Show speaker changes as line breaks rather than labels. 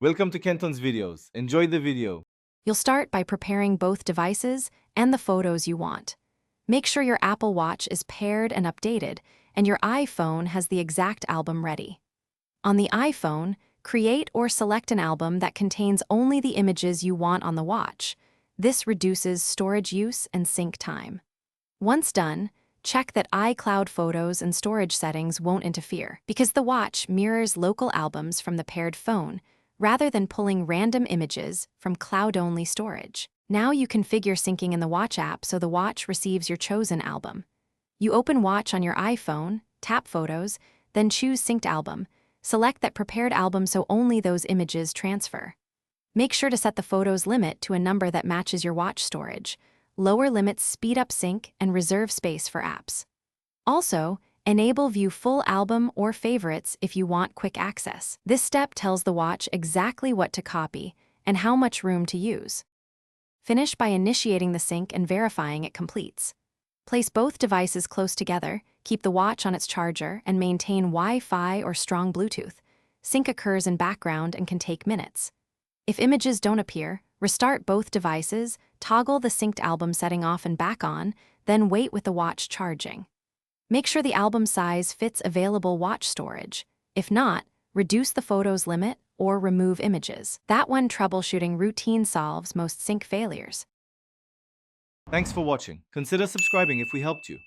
Welcome to Kenton's videos. Enjoy the video.
You'll start by preparing both devices and the photos you want. Make sure your Apple Watch is paired and updated, and your iPhone has the exact album ready. On the iPhone, create or select an album that contains only the images you want on the watch. This reduces storage use and sync time. Once done, check that iCloud photos and storage settings won't interfere, because the watch mirrors local albums from the paired phone, rather than pulling random images from cloud-only storage. Now you configure syncing in the Watch app so the watch receives your chosen album. You open Watch on your iPhone, tap Photos, then choose Synced Album. Select that prepared album so only those images transfer. Make sure to set the photos limit to a number that matches your watch storage. Lower limits speed up sync and reserve space for apps. Also, enable View Full Album or Favorites if you want quick access. This step tells the watch exactly what to copy and how much room to use. Finish by initiating the sync and verifying it completes. Place both devices close together, keep the watch on its charger, and maintain Wi-Fi or strong Bluetooth. Sync occurs in background and can take minutes. If images don't appear, restart both devices, toggle the synced album setting off and back on, then wait with the watch charging. Make sure the album size fits available watch storage. If not, reduce the photos limit or remove images. That one troubleshooting routine solves most sync failures.
Thanks for watching. Consider subscribing if we helped you.